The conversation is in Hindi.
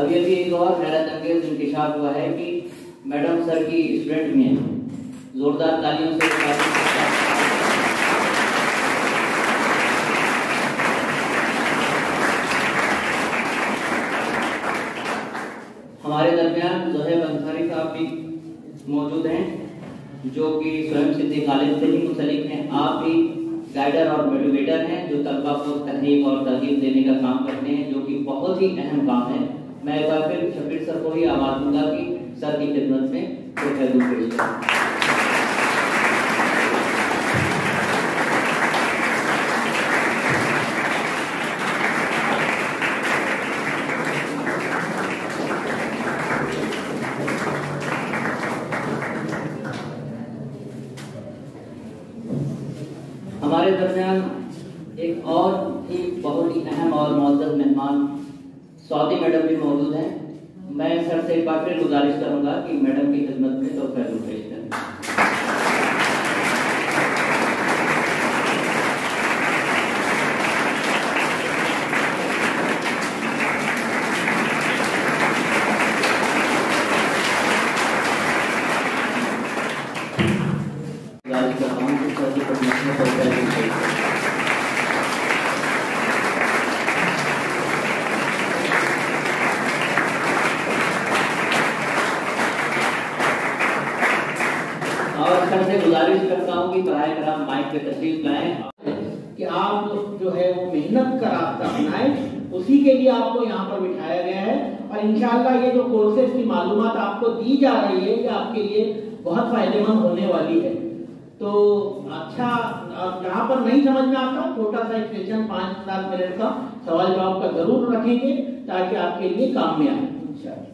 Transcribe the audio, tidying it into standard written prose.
अभी अभी एक और हैरत अंगेज इंकशाफ हुआ है कि मैडम सर की स्टूडेंट भी हैं। जोरदार तालियों से हमारे दरमियान जोहेब अंसारी साहब भी मौजूद हैं, जो कि स्वयं सिद्धि कॉलेज से ही मुंसलिक हैं। आप भी गाइडर और मोटिवेटर हैं, जो तलबा को तहरीक और तरगीब देने का काम करते हैं, जो कि बहुत ही अहम काम है। मैं एक बार फिर शफीर सर को ही आवाज दूंगा कि सर की खिदमत में पैदल पेश करें। हमारे दरमियान एक और ही बहुत ही अहम और मुअज़्ज़ज़ मेहमान सऊदी मैडम भी मौजूद हैं। मैं सर से एक बार फिर गुजारिश करूंगा कि मैडम की खिदमत में तो पैदल पेश करें। गुजारिश करता हूँ कि सर की खिदमत में तो पैदल पेश करें। और सर से गुजारिश करता हूँ कि बराए कराम माइक पे तशरीफ लाएं कि आप जो है वो मेहनत का रास्ता अपनाएं, उसी के लिए आपको यहाँ पर बिठाया गया है। और इंशाअल्लाह ये जो कोर्सेज की मालूमात आपको दी जा रही है, ये आपके लिए बहुत फायदेमंद होने वाली है। तो अच्छा, जहाँ पर नहीं समझ में आता, छोटा सा एक सेशन 5-7 मिनट का सवाल जवाब का जरूर रखेंगे, ताकि आपके लिए काम में आए इंशाअल्लाह।